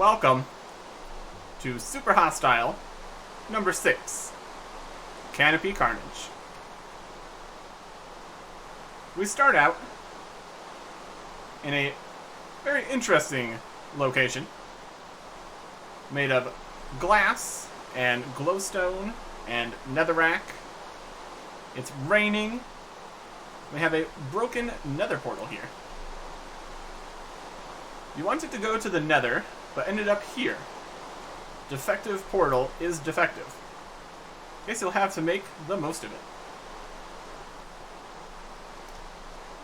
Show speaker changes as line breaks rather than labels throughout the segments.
welcome to Super Hostile number 6, Canopy Carnage. We start out in a very interesting location made of glass and glowstone and netherrack. It's raining. We have a broken nether portal here. You wanted to go to the nether, but ended up here. Defective portal is defective. Guess you'll have to make the most of it.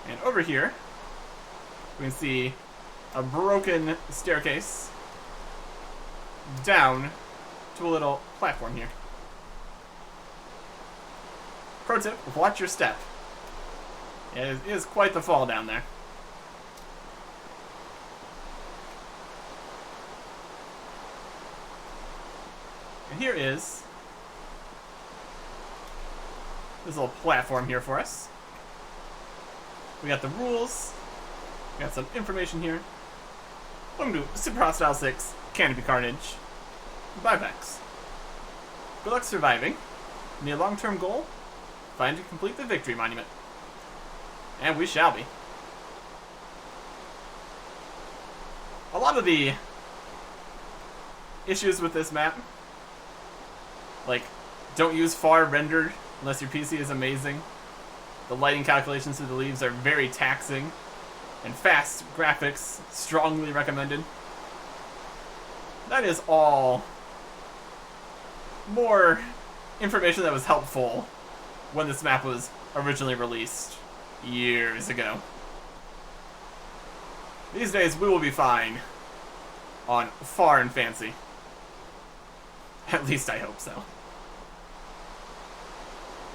And over here, we can see a broken staircase down to a little platform here. Pro tip, watch your step. It is quite the fall down there. And here is this little platform here for us. We got the rules. We got some information here. Welcome to Super Hostile 6, Canopy Carnage, by Vechs. Good luck surviving. Need a long-term goal? Find and complete the victory monument. And we shall be. A lot of the issues with this map, like, don't use far rendered unless your PC is amazing. The lighting calculations through the leaves are very taxing. And fast graphics, strongly recommended. That is all more information that was helpful when this map was originally released years ago. These days we will be fine on far and fancy. At least I hope so.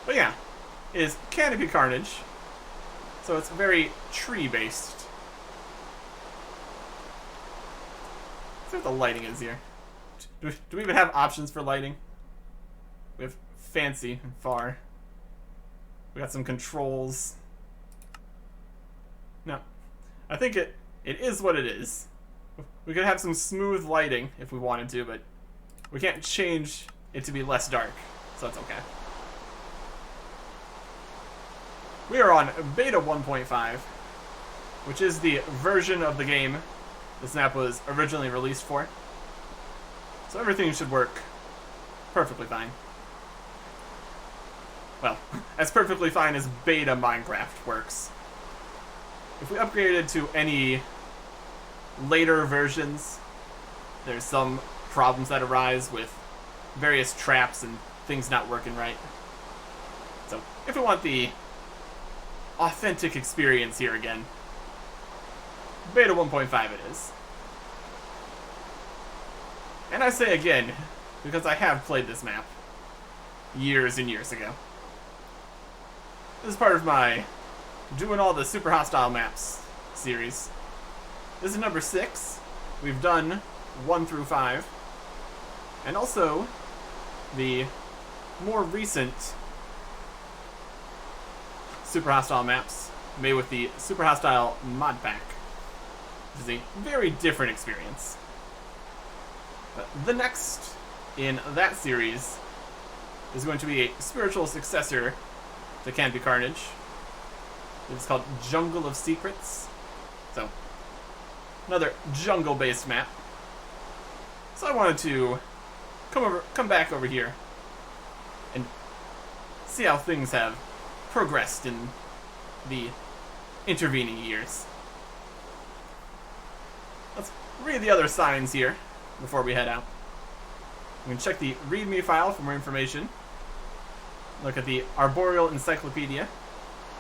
But yeah, it is Canopy Carnage, so it's very tree-based. Let's see what the lighting is here. Do we even have options for lighting? We have fancy and far. We got some controls. No. I think it is what it is. We could have some smooth lighting if we wanted to, but we can't change it to be less dark, so that's okay. We are on beta 1.5, which is the version of the game this map was originally released for. So everything should work perfectly fine. Well, as perfectly fine as beta Minecraft works. If we upgraded to any later versions, there's some problems that arise with various traps and things not working right. So if we want the authentic experience here again, beta 1.5 it is. And I say again, because I have played this map years and years ago. This is part of my doing all the Super Hostile maps series. This is number 6. We've done 1 through 5. And also the more recent Super Hostile maps made with the Super Hostile mod pack, which is a very different experience. But the next in that series is going to be a spiritual successor to Canopy Carnage. It's called Jungle of Secrets. So, another jungle-based map. So I wanted to come back over here and see how things have progressed in the intervening years. Let's read the other signs here before we head out. We can check the README file for more information. Look at the Arboreal Encyclopedia,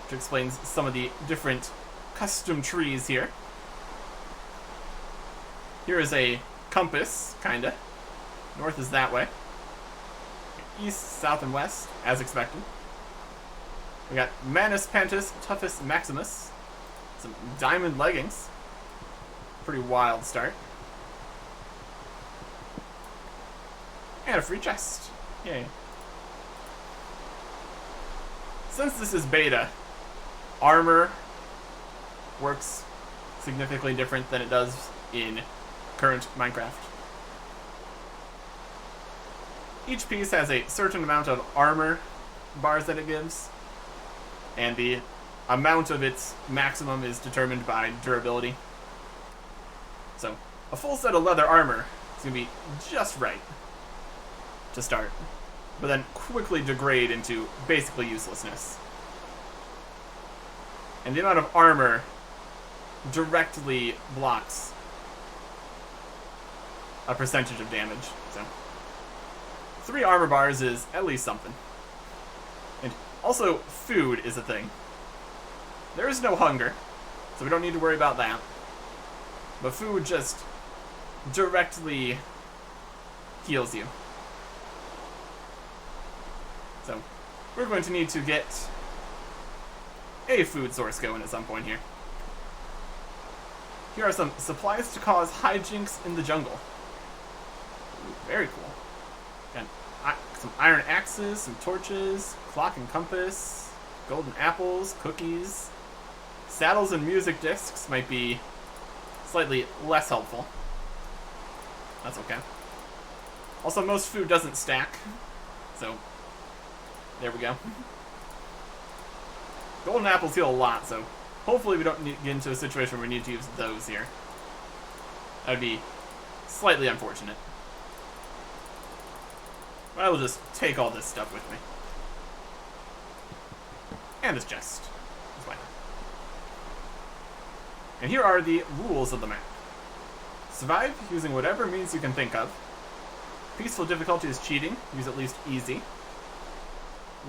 which explains some of the different custom trees here. Here is a compass, kinda. North is that way. East, south, and west, as expected. We got Manus Pantus Toughus Maximus. Some diamond leggings. Pretty wild start. And a free chest. Yay. Since this is beta, armor works significantly different than it does in current Minecraft. each piece has a certain amount of armor bars that it gives, and the amount of its maximum is determined by durability. So, a full set of leather armor is going to be just right to start, but then quickly degrade into basically uselessness. And the amount of armor directly blocks a percentage of damage. So 3 armor bars is at least something. And also, food is a thing. There is no hunger, so we don't need to worry about that. But food just directly heals you. So we're going to need to get a food source going at some point here. Here are some supplies to cause hijinks in the jungle. Ooh, very cool. And some iron axes, some torches, clock and compass, golden apples, cookies. Saddles and music discs might be slightly less helpful. That's okay. Also, most food doesn't stack, so there we go. Golden apples heal a lot, so hopefully we don't get into a situation where we need to use those here. That would be slightly unfortunate. But I will just take all this stuff with me. And this chest. That's why. And here are the rules of the map. Survive using whatever means you can think of. Peaceful difficulty is cheating. Use at least easy.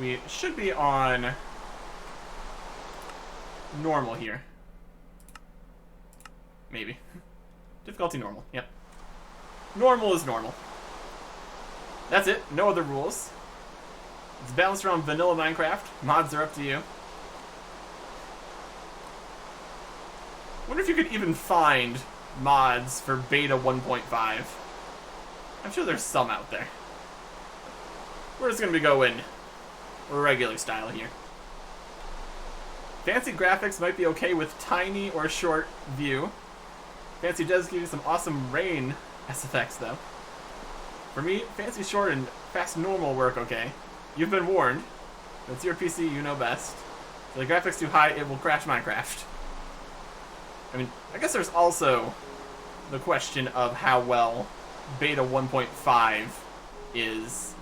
We should be on normal here. Maybe. Difficulty normal. Yep. Normal is normal. That's it. No other rules. It's balanced around vanilla Minecraft. Mods are up to you. Wonder if you could even find mods for beta 1.5. I'm sure there's some out there. We're just going to be going regular style here. Fancy graphics might be okay with tiny or short view. Fancy does give you some awesome rain effects though. For me, fancy short and fast normal work okay. You've been warned. If it's your PC, you know best. If the graphics too high, it will crash Minecraft. I mean, I guess there's also the question of how well beta 1.5 is.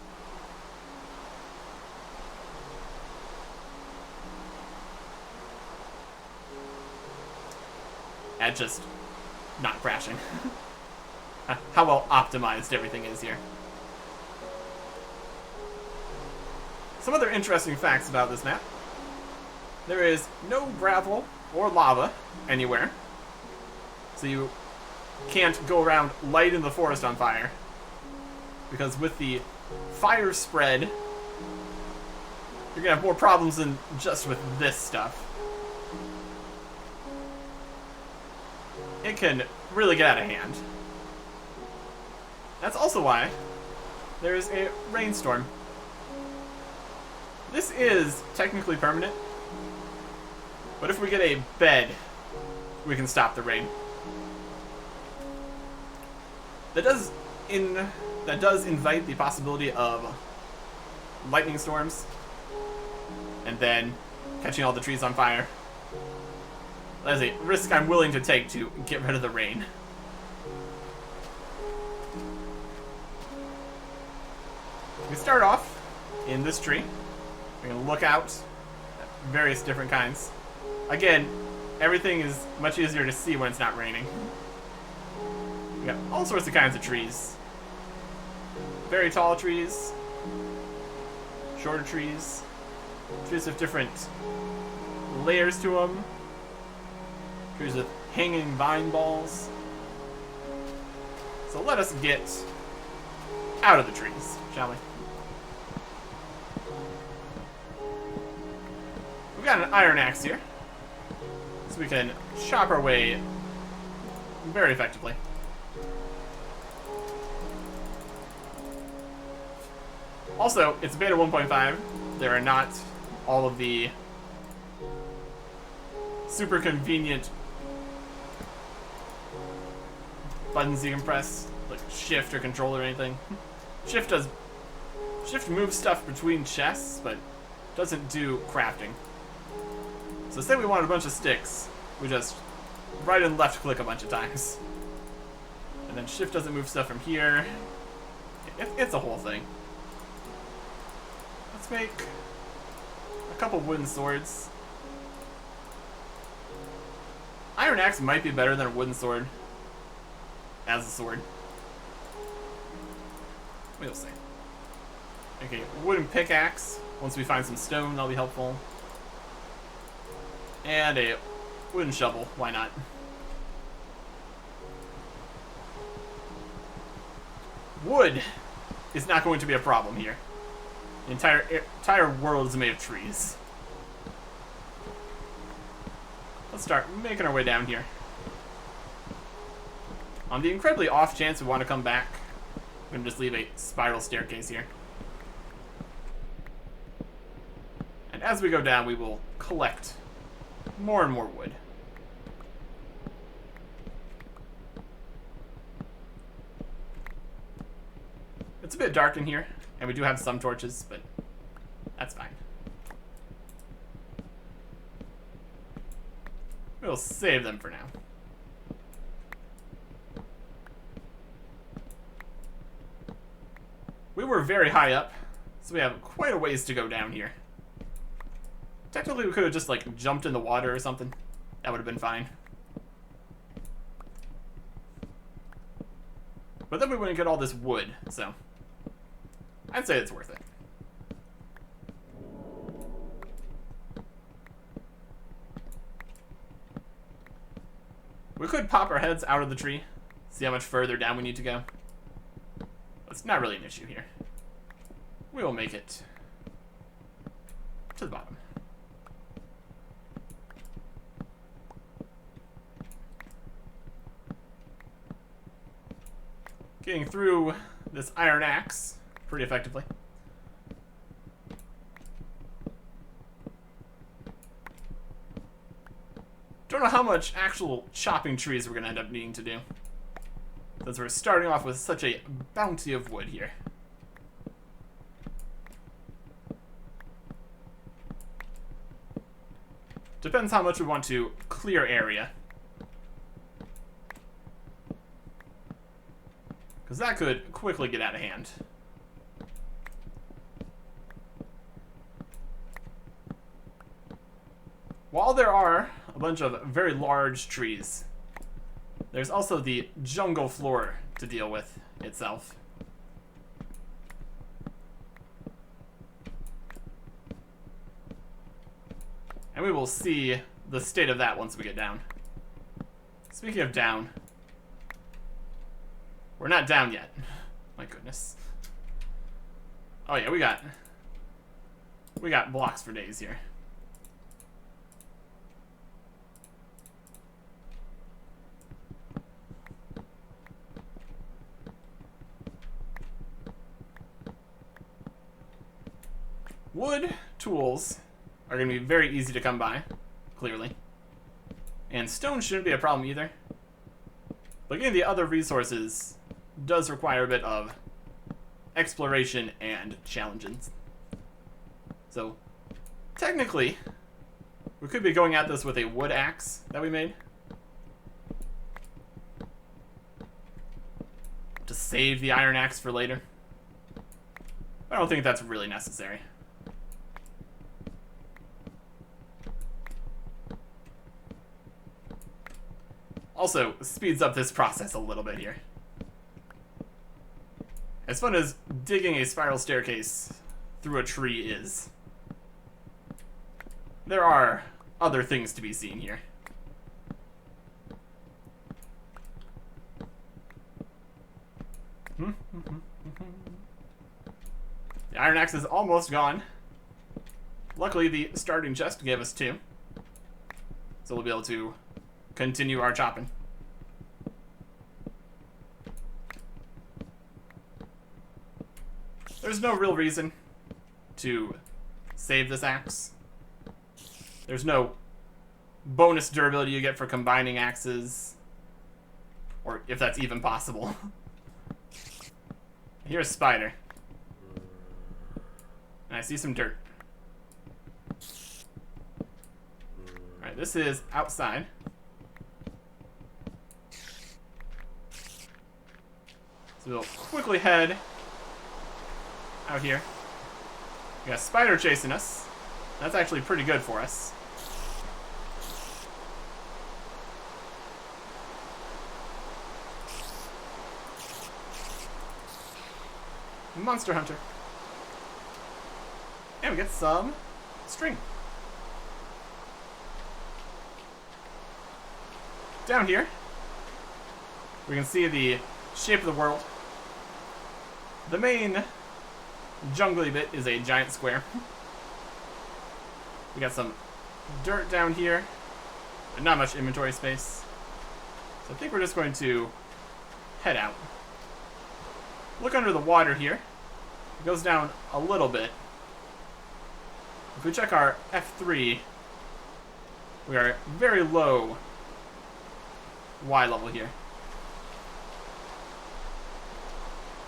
At just not crashing. How well optimized everything is here. Some other interesting facts about this map. There is no gravel or lava anywhere. So you can't go around lighting the forest on fire. Because with the fire spread, you're gonna have more problems than just with this stuff. It can really get out of hand. That's also why there is a rainstorm. This is technically permanent, but if we get a bed, we can stop the rain. That does invite the possibility of lightning storms, and then catching all the trees on fire. That is a risk I'm willing to take to get rid of the rain. We start off in this tree. We're going to look out at various different kinds. Again, everything is much easier to see when it's not raining. We got all sorts of kinds of trees. Very tall trees, shorter trees, trees with different layers to them, trees with hanging vine balls. So let us get out of the trees, shall we? We've got an iron axe here, so we can chop our way very effectively. Also, it's beta 1.5. There are not all of the super convenient buttons you can press, like shift or control or anything. Shift does Shift moves stuff between chests, but doesn't do crafting. So say we wanted a bunch of sticks, we just right and left click a bunch of times. And then shift doesn't move stuff from here. It's a whole thing. Let's make a couple wooden swords. Iron axe might be better than a wooden sword as a sword. We'll see. Okay, wooden pickaxe. Once we find some stone, that'll be helpful. And a wooden shovel. Why not? Wood is not going to be a problem here. The entire world is made of trees. Let's start making our way down here. On the incredibly off chance we want to come back, I'm going to just leave a spiral staircase here. And as we go down, we will collect more and more wood. It's a bit dark in here, and we do have some torches, but that's fine. We'll save them for now. We were very high up, so we have quite a ways to go down here. Technically, we could have just, like, jumped in the water or something. That would have been fine. But then we wouldn't get all this wood, so I'd say it's worth it. We could pop our heads out of the tree, see how much further down we need to go. It's not really an issue here. We will make it to the bottom. Getting through this iron axe pretty effectively. Don't know how much actual chopping trees we're going to end up needing to do, since we're starting off with such a bounty of wood here. Depends how much we want to clear area, because that could quickly get out of hand. While there are a bunch of very large trees, there's also the jungle floor to deal with itself. And we will see the state of that once we get down. Speaking of down, we're not down yet. My goodness. Oh yeah, we got blocks for days here. Wood tools are going to be very easy to come by, clearly. And stone shouldn't be a problem either. But getting the other resources does require a bit of exploration and challenges. So, technically, we could be going at this with a wood axe that we made, to save the iron axe for later. I don't think that's really necessary. Also, speeds up this process a little bit here. As fun as digging a spiral staircase through a tree is, there are other things to be seen here. The iron axe is almost gone. Luckily, the starting chest gave us 2. So we'll be able to continue our chopping. There's no real reason to save this axe. There's no bonus durability you get for combining axes, or if that's even possible. Here's a spider. And I see some dirt. Alright, this is outside. So we'll quickly head out here. We got a spider chasing us. That's actually pretty good for us. Monster Hunter. And we get some string. Down here, we can see the shape of the world. The main jungly bit is a giant square. We got some dirt down here, but not much inventory space. So I think we're just going to head out. Look under the water here. It goes down a little bit. If we check our F3, we are very low Y level here.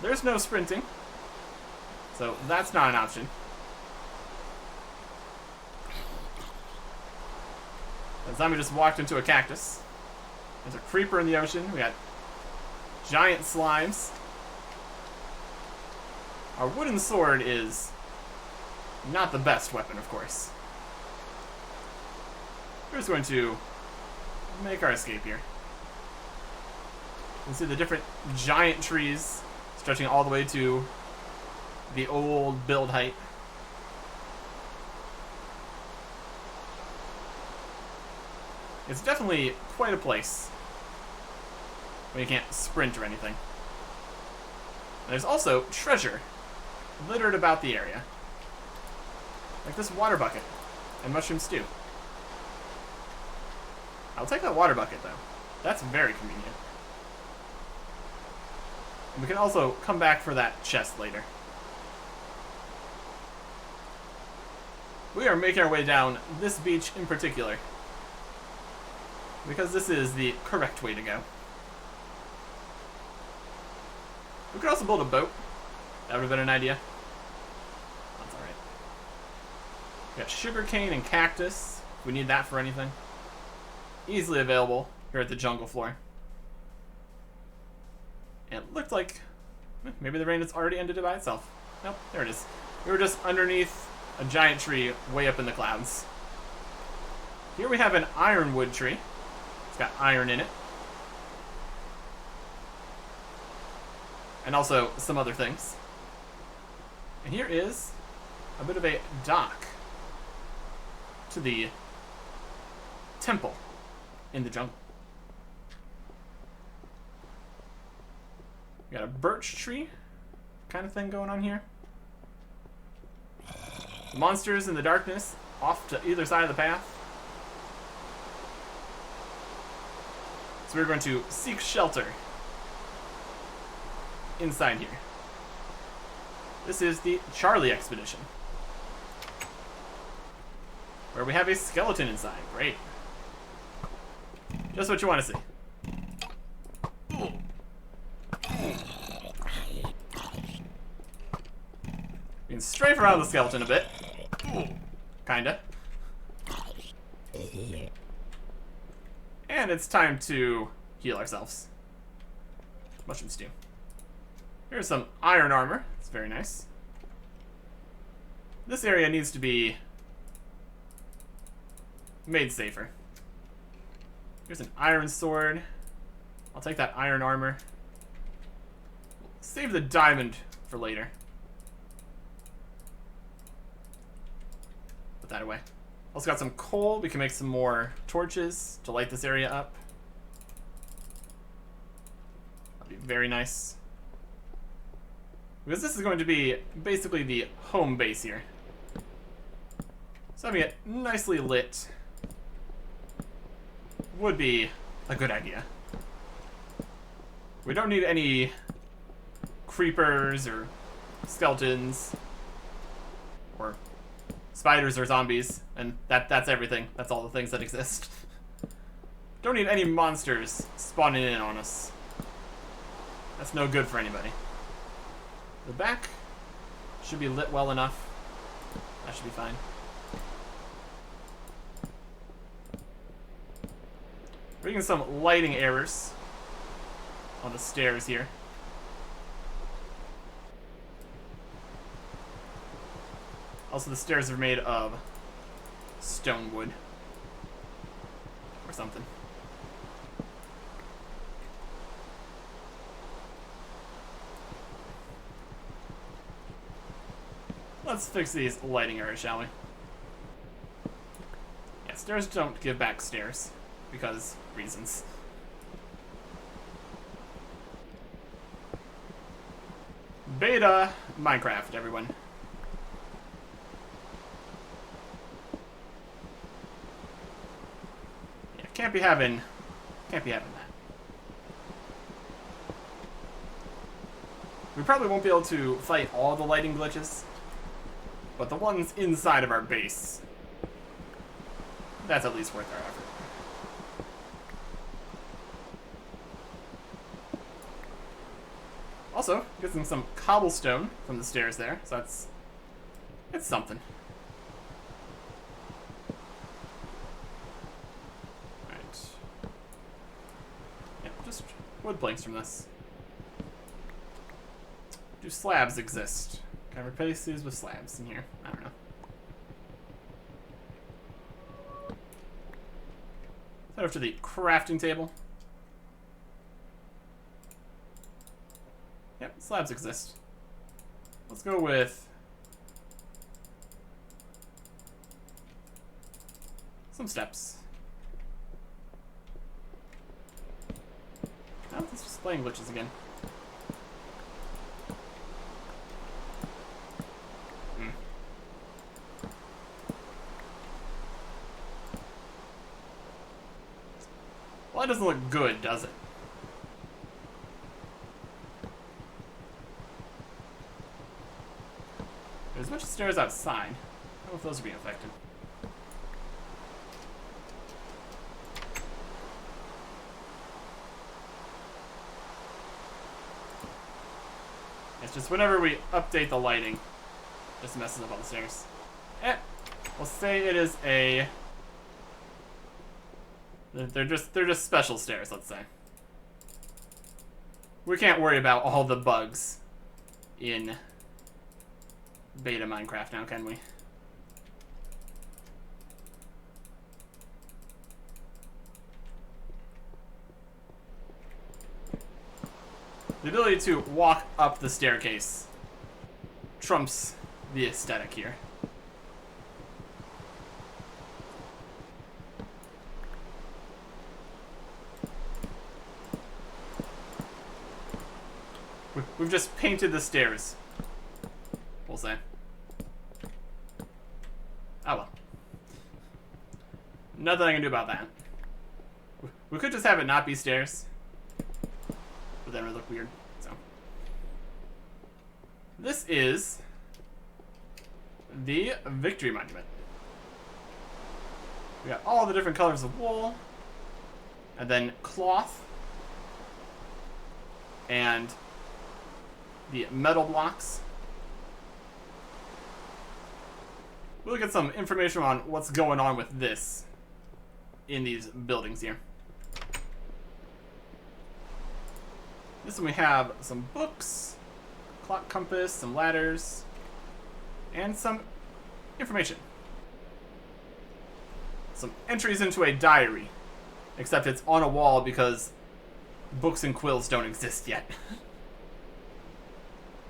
There's no sprinting, so that's not an option. The zombie just walked into a cactus. There's a creeper in the ocean. We got giant slimes. Our wooden sword is not the best weapon, of course. We're just going to make our escape here. You can see the different giant trees stretching all the way to the old build height. It's definitely quite a place when you can't sprint or anything. And there's also treasure littered about the area. Like this water bucket and mushroom stew. I'll take that water bucket though. That's very convenient. And we can also come back for that chest later. We are making our way down this beach in particular, because this is the correct way to go. We could also build a boat. That would have been an idea. That's alright. We got sugarcane and cactus. If we need that for anything. Easily available here at the jungle floor. And it looked like maybe the rain has already ended it by itself. Nope, there it is. We were just underneath a giant tree way up in the clouds. Here we have an ironwood tree. It's got iron in it. And also some other things. And here is a bit of a dock to the temple in the jungle. We got a birch tree kind of thing going on here. Monsters in the darkness off to either side of the path. So we're going to seek shelter inside here. This is the Charlie expedition, where we have a skeleton inside. Great. Just what you want to see. We can strafe around the skeleton a bit. Kinda. And it's time to heal ourselves. Mushroom stew. Here's some iron armor. It's very nice. This area needs to be made safer. Here's an iron sword. I'll take that iron armor. Save the diamond for later. Put that away. Also got some coal. We can make some more torches to light this area up. That'd be very nice. Because this is going to be basically the home base here. So having it nicely lit would be a good idea. We don't need any creepers or skeletons or spiders or zombies, and that's everything. That's all the things that exist. Don't need any monsters spawning in on us. That's no good for anybody. The back should be lit well enough. That should be fine. We're getting some lighting errors on the stairs here. Also, the stairs are made of stone wood or something. Let's fix these lighting errors, shall we? Yeah, stairs don't give back stairs because reasons. Beta Minecraft, everyone. Yeah, can't be having that. We probably won't be able to fight all the lighting glitches, but the ones inside of our base, that's at least worth our effort. Also, getting some cobblestone from the stairs there, so it's something. Alright. Yeah, just wood planks from this. Do slabs exist? Can I replace these with slabs in here? I don't know. Head over to the crafting table. Yep, slabs exist. Let's go with some steps. Oh, it's just playing glitches again. Well, that doesn't look good, does it? There's a bunch of stairs outside. I don't know if those are being affected. It's just whenever we update the lighting, it just messes up all the stairs. We'll say it is a... They're just special stairs, let's say. We can't worry about all the bugs in beta Minecraft now, can we? The ability to walk up the staircase trumps the aesthetic here. We've just painted the stairs, we'll say. Oh well. Nothing I can do about that. We could just have it not be stairs, but then it would look weird, so. This is the Victory Monument. We got all the different colors of wool, and then cloth, and the metal blocks. We'll get some information on what's going on with this in these buildings here. This one we have some books, clock compass, some ladders, and some information. Some entries into a diary, except it's on a wall because books and quills don't exist yet.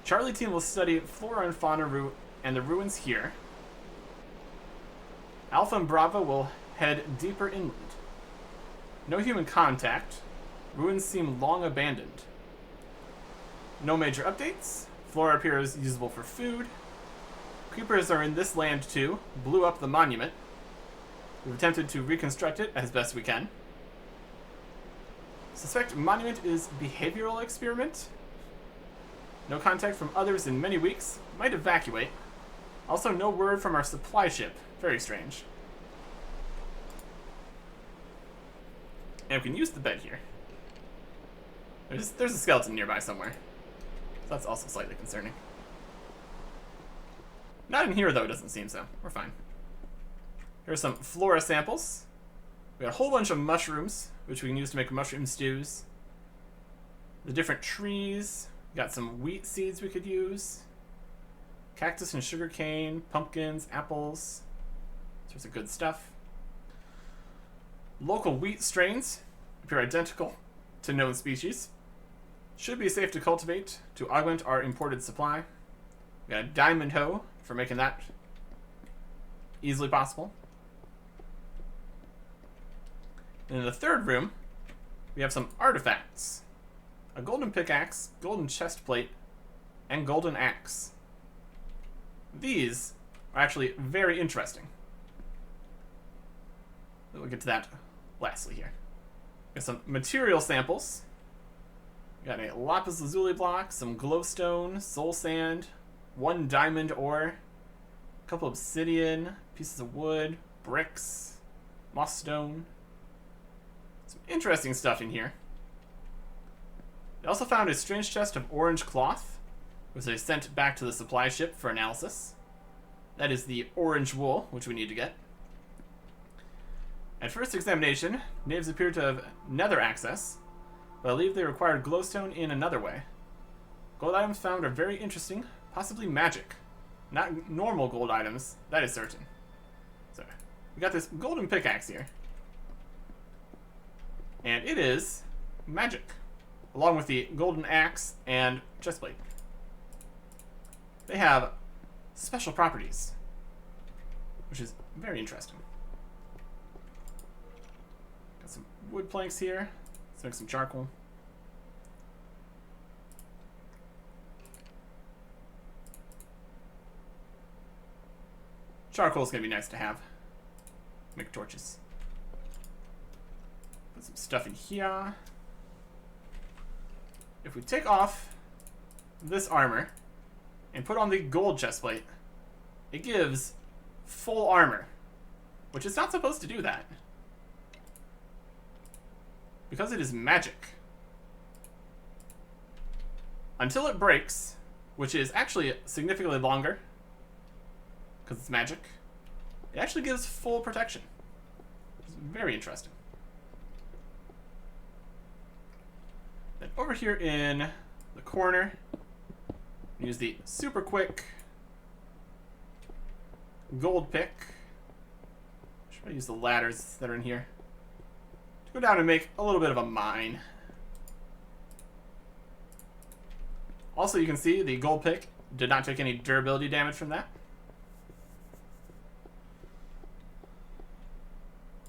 Charlie team will study flora and fauna and the ruins here. Alpha and Bravo will head deeper inland. No human contact. Ruins seem long abandoned. No major updates. Flora appears usable for food. Creepers are in this land too. Blew up the monument. We've attempted to reconstruct it as best we can. Suspect monument is behavioral experiment. No contact from others in many weeks. Might evacuate. Also, no word from our supply ship. Very strange. And we can use the bed here. There's a skeleton nearby somewhere. So that's also slightly concerning. Not in here, though, it doesn't seem so. We're fine. Here's some flora samples. We got a whole bunch of mushrooms, which we can use to make mushroom stews. The different trees. We got some wheat seeds we could use. Cactus and sugarcane, pumpkins, apples. Sorts of good stuff. Local wheat strains appear identical to known species. Should be safe to cultivate to augment our imported supply. We got a diamond hoe for making that easily possible. And in the third room, we have some artifacts. A golden pickaxe, golden chest plate, and golden axe. These are actually very interesting. We'll get to that lastly here. We have some material samples. We got a lapis lazuli block, some glowstone, soul sand, 1 diamond ore, a couple obsidian, pieces of wood, bricks, moss stone. Some interesting stuff in here. They also found a strange chest of orange cloth, which they sent back to the supply ship for analysis. That is the orange wool, which we need to get. At first examination, natives appear to have nether access, but I believe they required glowstone in another way. Gold items found are very interesting, possibly magic. Not normal gold items, that is certain. So, we got this golden pickaxe here. And it is magic, along with the golden axe and chestplate. They have special properties, which is very interesting. Got some wood planks here. Let's make some charcoal. Charcoal is going to be nice to have. Make torches. Put some stuff in here. If we take off this armor and put on the gold chestplate, it gives full armor, which is not supposed to do that. Because it is magic. Until it breaks, which is actually significantly longer, because it's magic, it actually gives full protection. It's very interesting. Then over here in the corner, use the super quick gold pick. Should I use the ladders that are in here? To go down and make a little bit of a mine. Also, you can see the gold pick did not take any durability damage from that,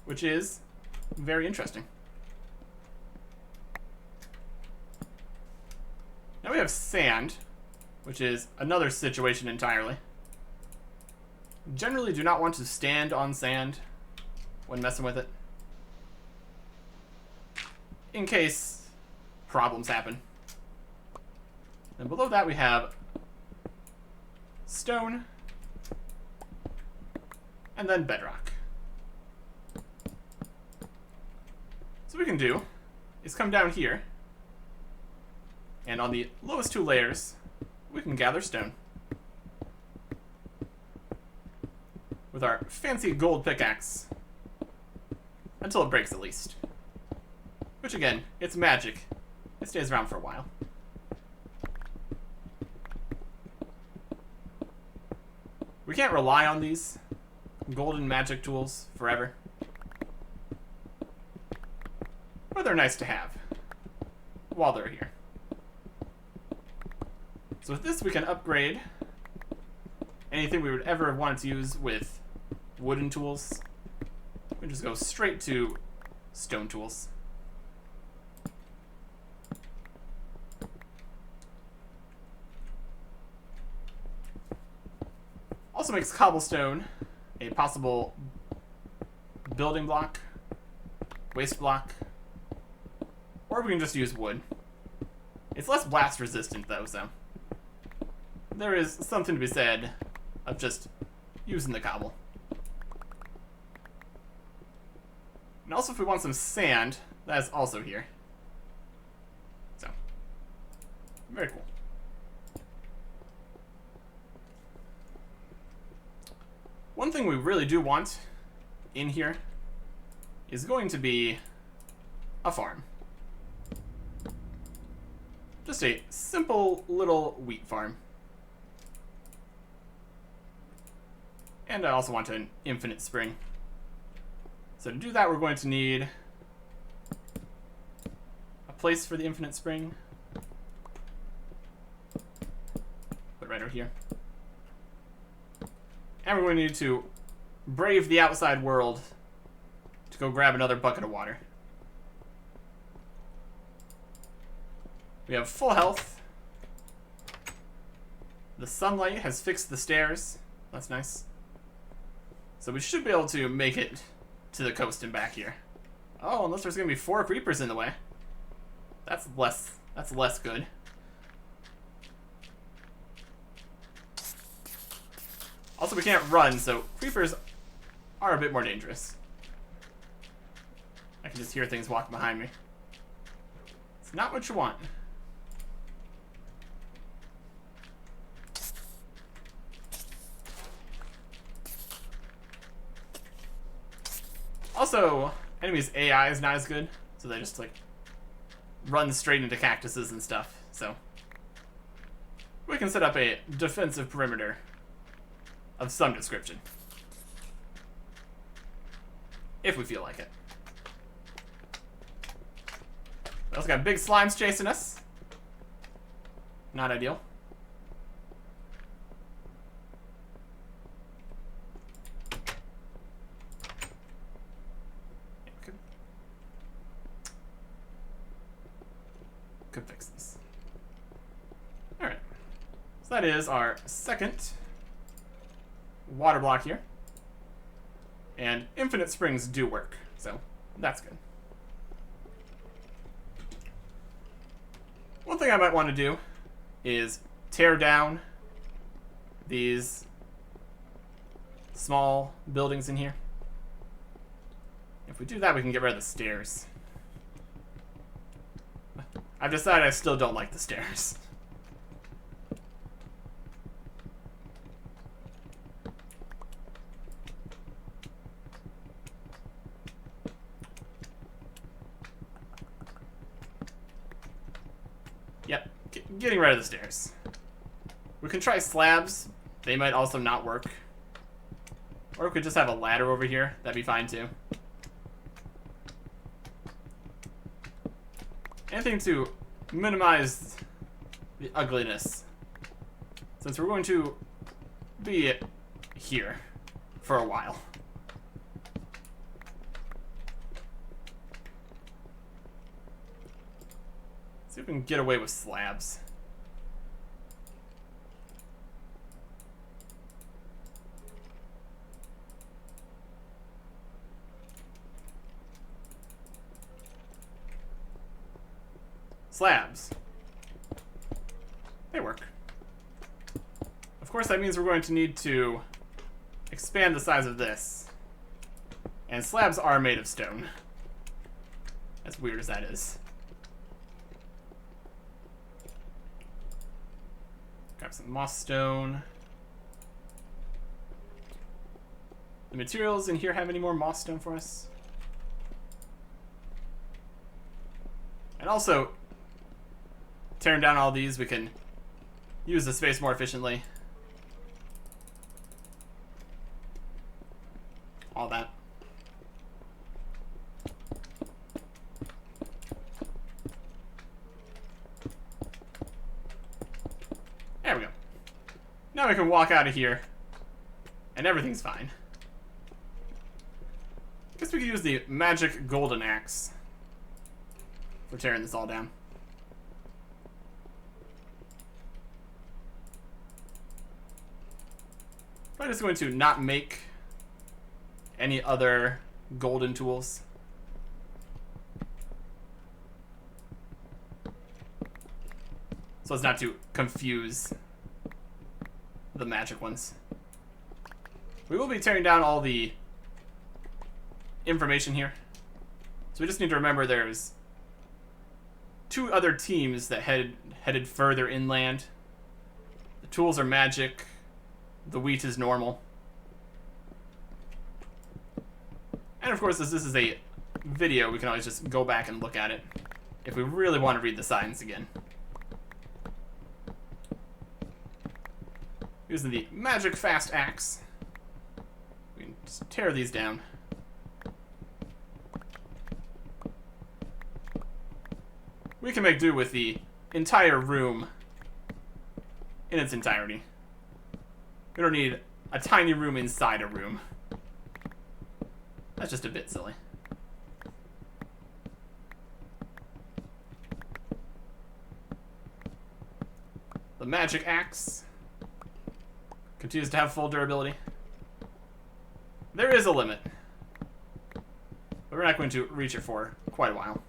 which is very interesting. Now we have sand, which is another situation entirely. Generally do not want to stand on sand when messing with it, in case problems happen. And below that we have stone, and then bedrock. So what we can do is come down here, and on the lowest 2 layers, we can gather stone. With our fancy gold pickaxe. Until it breaks, at least. Which again, it's magic. It stays around for a while. We can't rely on these golden magic tools forever. But they're nice to have while they're here. So with this we can upgrade anything we would ever have wanted to use with wooden tools. We can just go straight to stone tools. Also makes cobblestone a possible building block, waste block, or we can just use wood. It's less blast resistant though, so there is something to be said of just using the cobble. And also if we want some sand, that is also here. So, very cool. one thing we really do want in here is going to be a farm. Just a simple little wheat farm. And I also want an infinite spring. So to do that, we're going to need a place for the infinite spring. Put it right over here. And we're going to need to brave the outside world to go grab another bucket of water. We have full health. The sunlight has fixed the stairs. That's nice. So we should be able to make it to the coast and back here. Oh, unless there's going to be 4 creepers in the way. That's less good. Also, we can't run, so creepers are a bit more dangerous. I can just hear things walking behind me. It's not what you want. Also, enemies' AI is not as good, so they just, like, run straight into cactuses and stuff, so. We can set up a defensive perimeter of some description. If we feel like it. We also got big slimes chasing us. Not ideal. Could fix this. Alright. So that is our second water block here. And infinite springs do work, so that's good. One thing I might want to do is tear down these small buildings in here. If we do that, we can get rid of the stairs. I've decided I still don't like the stairs. Yep, getting rid of the stairs. We can try slabs. They might also not work. Or we could just have a ladder over here. That'd be fine too. Anything to minimize the ugliness, since we're going to be here for a while. See if we can get away with slabs. Slabs. They work. Of course, that means we're going to need to expand the size of this. And slabs are made of stone. As weird as that is. Grab some moss stone. The materials in here have any more moss stone for us? And also, tearing down all these, we can use the space more efficiently. All that. There we go. Now we can walk out of here, and everything's fine. Guess we could use the magic golden axe for tearing this all down. I'm just going to not make any other golden tools. So as not to confuse the magic ones. We will be tearing down all the information here. So we just need to remember there's 2 other teams that headed further inland. The tools are magic. The wheat is normal. And of course, as this is a video, we can always just go back and look at it if we really want to read the signs again. Using the magic fast axe, we can just tear these down. We can make do with the entire room in its entirety. We don't need a tiny room inside a room. That's just a bit silly. The magic axe continues to have full durability. There is a limit, but we're not going to reach it for quite a while.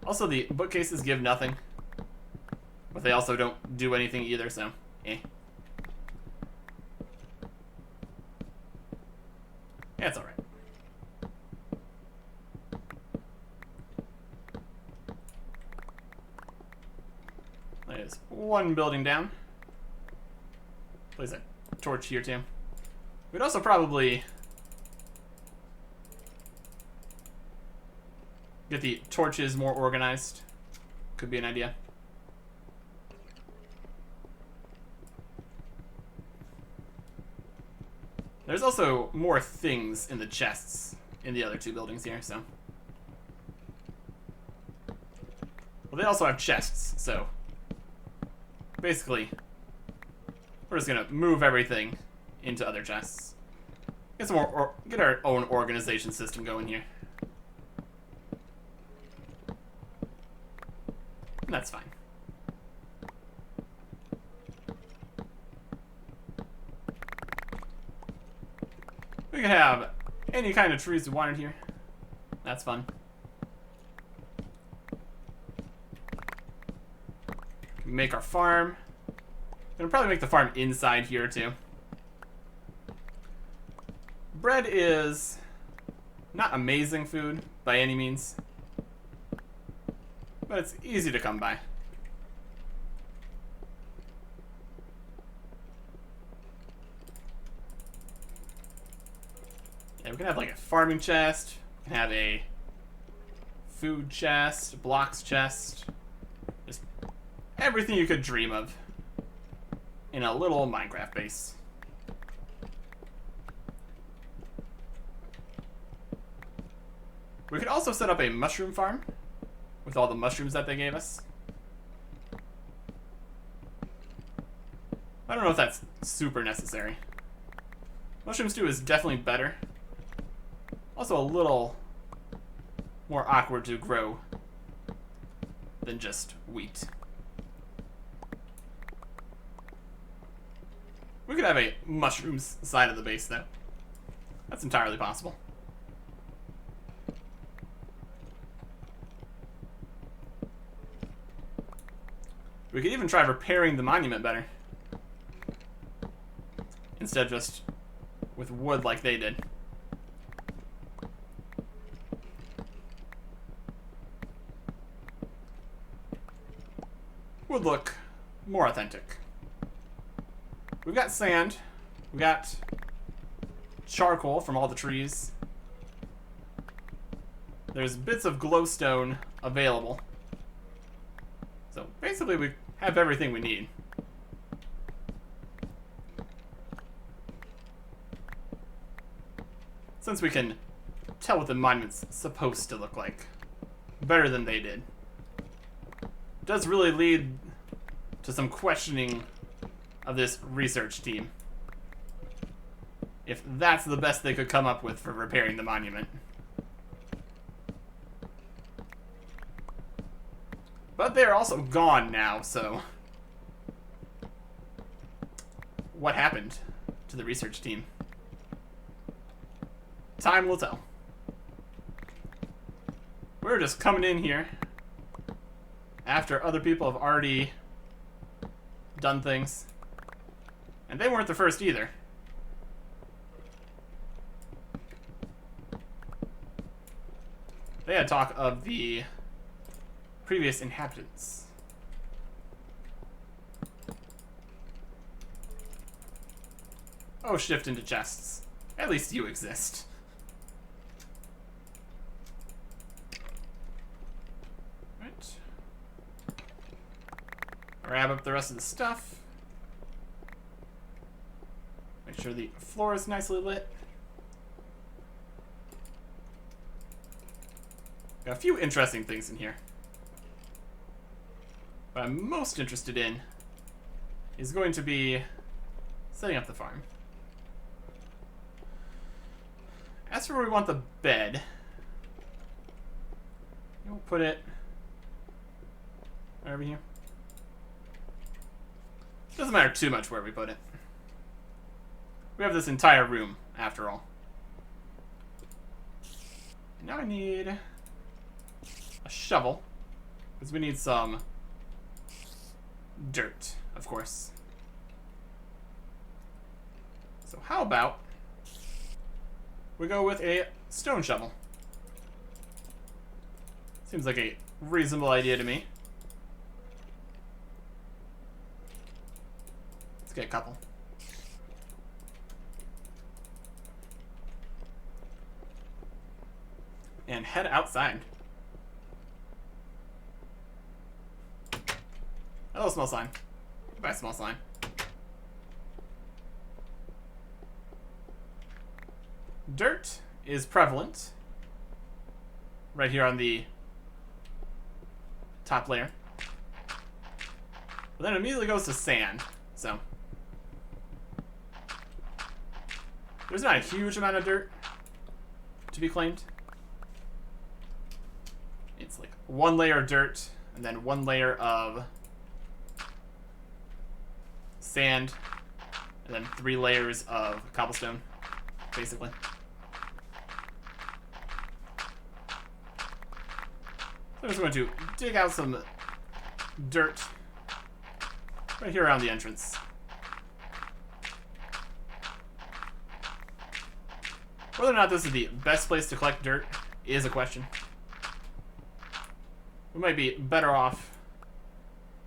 Also, the bookcases give nothing, but they also don't do anything either, so eh. Yeah, it's alright. There's one building down. Place a torch here too. We'd also probably get the torches more organized. Could be an idea. There's also more things in the chests in the other two buildings here, so. Well, they also have chests, so. Basically, we're just gonna move everything into other chests. Get some more, get our own organization system going here. And that's fine. We can have any kind of trees we wanted here. That's fun. Make our farm. Gonna probably make the farm inside here too. Bread is not amazing food by any means, but it's easy to come by. Yeah, we can have like a farming chest, we can have a food chest, blocks chest, just everything you could dream of in a little Minecraft base. We could also set up a mushroom farm with all the mushrooms that they gave us. I don't know if that's super necessary. Mushroom stew is definitely better. Also a little more awkward to grow than just wheat. We could have a mushrooms side of the base though. That's entirely possible. We could even try repairing the monument better, instead of just with wood like they did. Would look more authentic. We've got sand, we got charcoal from all the trees. There's bits of glowstone available. So basically we have everything we need. Since we can tell what the monument's supposed to look like better than they did. It does really lead to some questioning of this research team, if that's the best they could come up with for repairing the monument. But they're also gone now, so what happened to the research team? Time will tell. We're just coming in here after other people have already done things. And they weren't the first either. They had talk of the previous inhabitants. Oh, shift into chests. At least you exist. Grab up the rest of the stuff. Make sure the floor is nicely lit. Got a few interesting things in here. What I'm most interested in is going to be setting up the farm. As for where we want the bed, we'll put it right over here. Doesn't matter too much where we put it. We have this entire room, after all. Now I need a shovel, because we need some dirt, of course. So how about we go with a stone shovel? Seems like a reasonable idea to me. Let's get a couple. And head outside. Hello, small sign. Goodbye, small sign. Dirt is prevalent right here on the top layer. But then it immediately goes to sand, so there's not a huge amount of dirt to be claimed. It's like one layer of dirt and then one layer of sand and then 3 layers of cobblestone, basically. So I'm just going to dig out some dirt right here around the entrance. Whether or not this is the best place to collect dirt is a question. We might be better off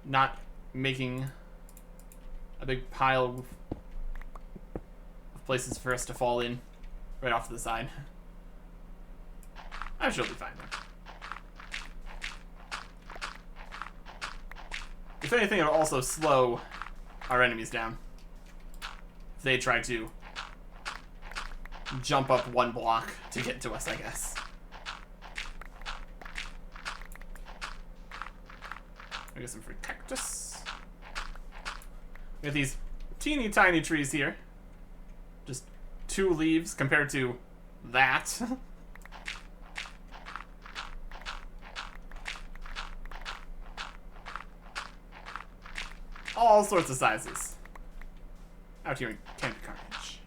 not making a big pile of places for us to fall in right off to the side. I'm sure it'll be fine though. If anything, it'll also slow our enemies down if they try to jump up one block to get to us, I guess. We get some free cactus. We have these teeny tiny trees here. Just 2 leaves compared to that. All sorts of sizes. Out here in Canopy Carnage.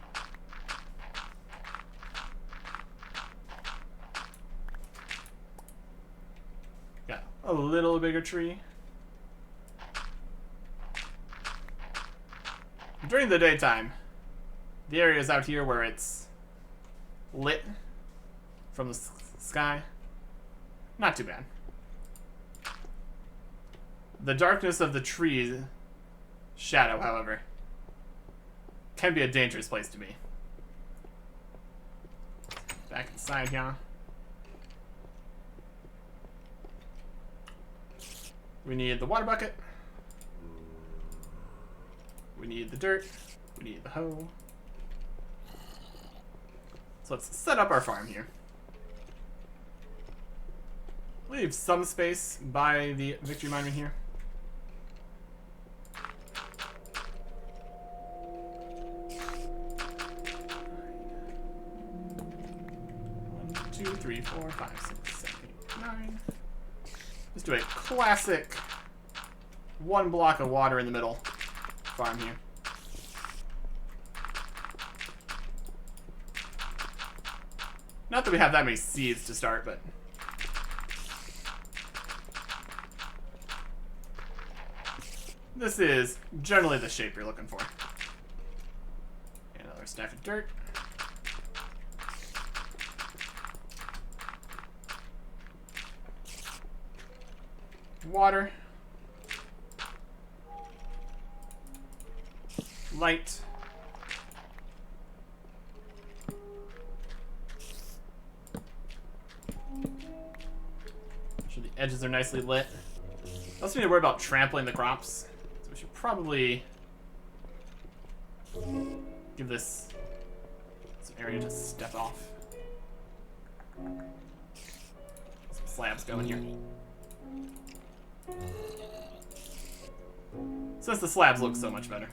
Got a little bigger tree. During the daytime, the areas out here where it's lit from the sky, not too bad. The darkness of the trees shadow, however, can be a dangerous place to be. Back inside here. We need the water bucket. We need the dirt. We need the hoe. So let's set up our farm here. Leave some space by the victory monument here. 2, 3, 4, 5, 6, 7, 8, 9. Let's do a classic 1 block of water in the middle farm here. Not that we have that many seeds to start, but this is generally the shape you're looking for. And another stack of dirt. Water. Light. Make sure the edges are nicely lit. I also need to worry about trampling the crops we should probably give this some area to step off. Some slabs going here. Since the slabs look so much better.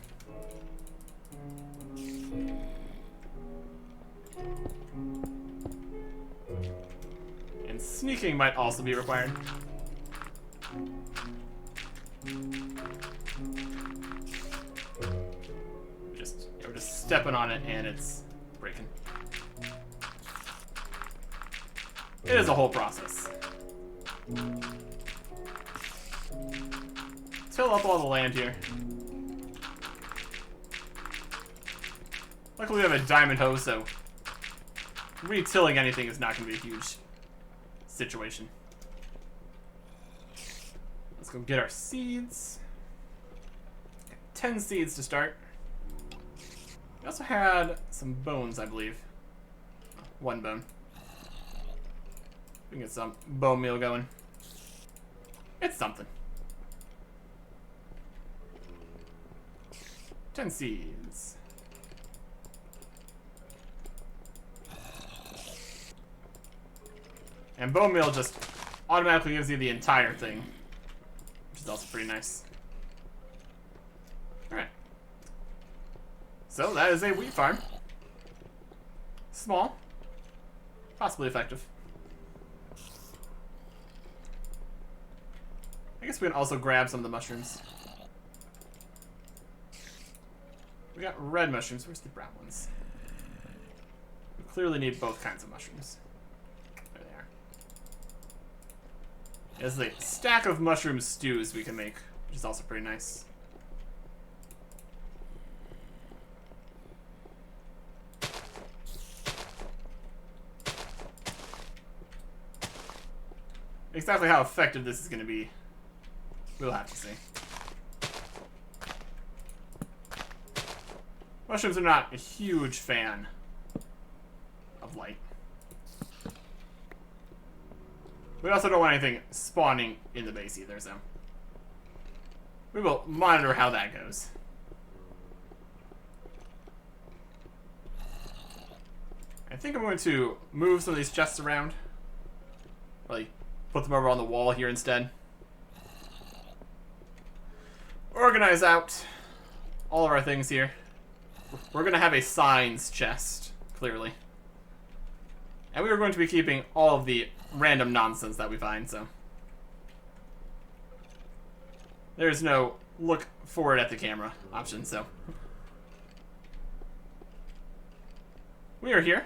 And sneaking might also be required. We're just stepping on it and it's breaking. It is a whole process. Till up all the land here. Luckily we have a diamond hoe, so retilling anything is not going to be a huge situation. Let's go get our seeds. 10 seeds to start. We also had some bones, I believe. 1 bone. We can get some bone meal going. It's something. 10 seeds. And bone meal just automatically gives you the entire thing, which is also pretty nice. Alright. So that is a wheat farm. Small. Possibly effective. I guess we can also grab some of the mushrooms. We got red mushrooms. Where's the brown ones? We clearly need both kinds of mushrooms. There they are. There's a stack of mushroom stews we can make, which is also pretty nice. Exactly how effective this is going to be, we'll have to see. Mushrooms are not a huge fan of light. We also don't want anything spawning in the base either, so we will monitor how that goes. I think I'm going to move some of these chests around. Like, put them over on the wall here instead. Organize out all of our things here. We're going to have a signs chest, clearly. And we are going to be keeping all of the random nonsense that we find, so. There's no look forward at the camera option, so. We are here.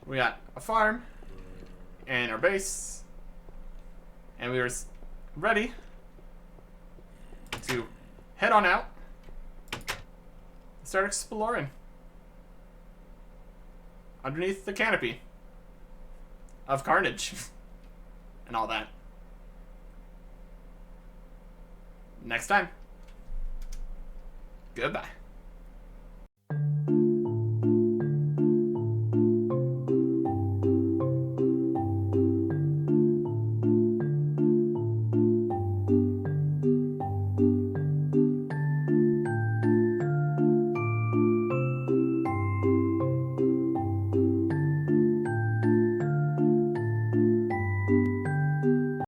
We got a farm and our base. And we are ready to head on out. Start exploring underneath the canopy of Carnage and all that. Next time. Goodbye.